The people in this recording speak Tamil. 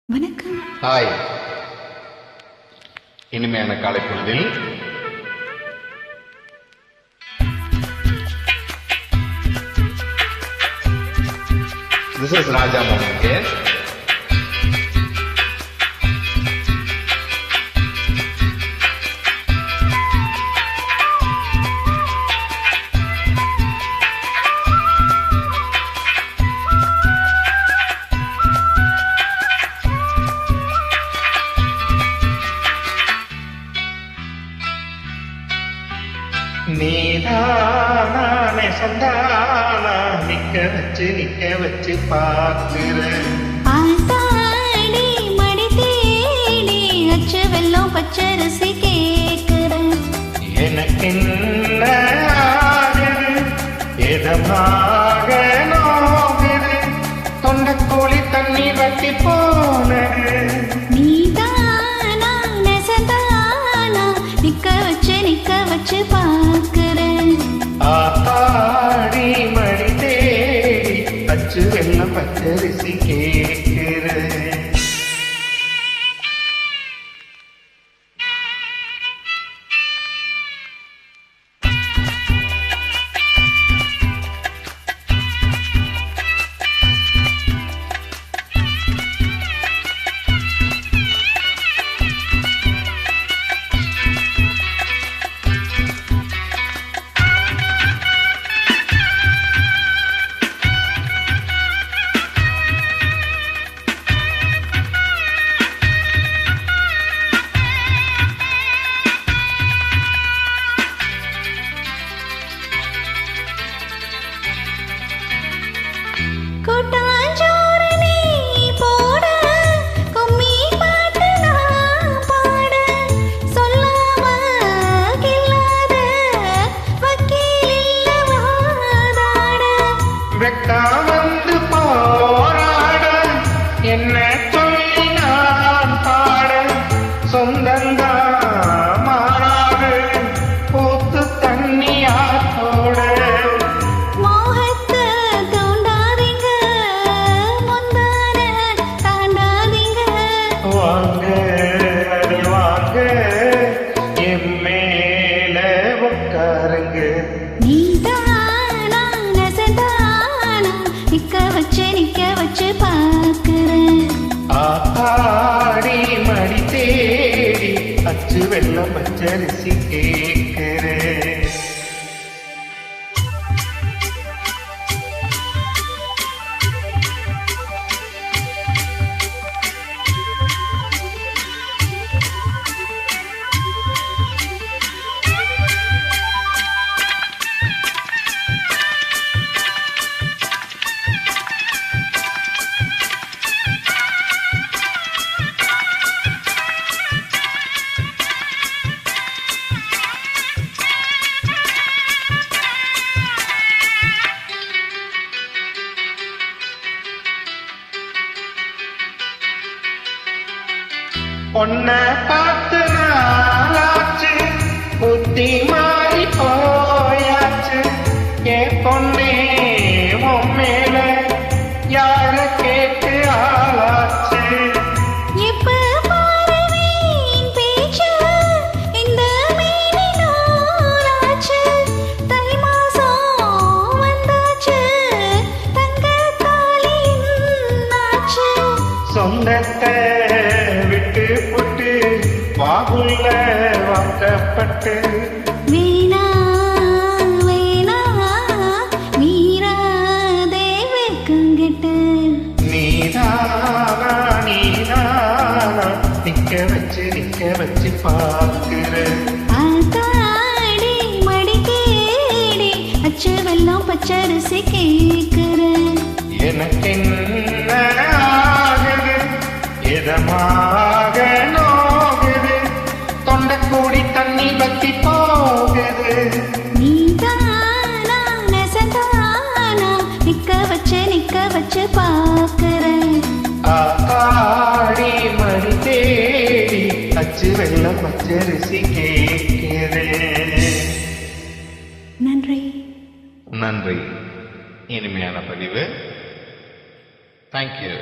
வணக்கம். ஹாய். இனிமையான காலை பொழுதில் This is Raja Mohan here. நீதானே சொந்தானா நிக்க வச்சு பார்க்கிறேன். ஆத்தாடி மடி தேடி அச்சு வெல்லம் பச்சரிசி கேட்கிறேன். எனக்கென்ன ஆகுது எதமாக நோகுது தொண்டக்கோழி தண்ணி வத்தி போனது. நீதானா நெசந்தானா நிக்க வச்சு பார்க்கிறேன். ஆத்தாடி மடி தேடி அச்சு வெல்லம் பச்சரிசி கேட்கிறேன். கூட்டாஞ்சோறு நீ போட கும்மி பாட்டு நான் பாட சொல்லாம கில்லாத வக்கீல் வாதாட வெக்கா வந்து போராட என்ன சொல்லி நான் பாட சொந்தந்தா மாறாது பூத்து தண்ணியாத்தோட மோகத்தை தூண்டாதீங்க முந்தான தாண்டாதீங்க வாங்க அடி வாங்க என் மேல உட்காருங்க. நீதானா நெசந்தானா நிக்க வச்சு பார்க்கிறேன். ஆடி மடி தேடி அச்சு வெல்லம் பச்சரிசி கேட்கிறேன். பொண்ண பார்த்து நாளாச்சு புத்தி மாறி போயாச்சு. ஏ பொண்ணே உன் மேல யார கேட்டு ஆளாச்சு. எப்ப பாரு வீண் பேச்சு, இந்த மேனி நூலாச்சு. தை மாசம் வந்தாச்சு, தங்கத் தாலி என்னாச்சு. சொந்தத்தை விட்டு புட்டு வாகுள்ள வாக்கப்பட்டு வீணா மீறாதே வெட்கங்கெட்டு. நீதானா நிக்க வச்சு பார்க்கிற. ஆத்தாடி மடி தேடி அச்சு வெல்லம் பச்சரிசி கேட்கிறேன். எனக்கென்ன ஆகுது எதமாக நோகுது தொண்டக்கூடி தண்ணி வத்தி போகுது. நீதானா நெசந்தானா நிக்க வச்சு பார்க்கிறேன். ஆடி மடி தேடி அச்சு வெல்லம் பச்சரிசி கேட்கிறேன். நன்றி. இனிமையான பதிவு. தேங்க்யூ.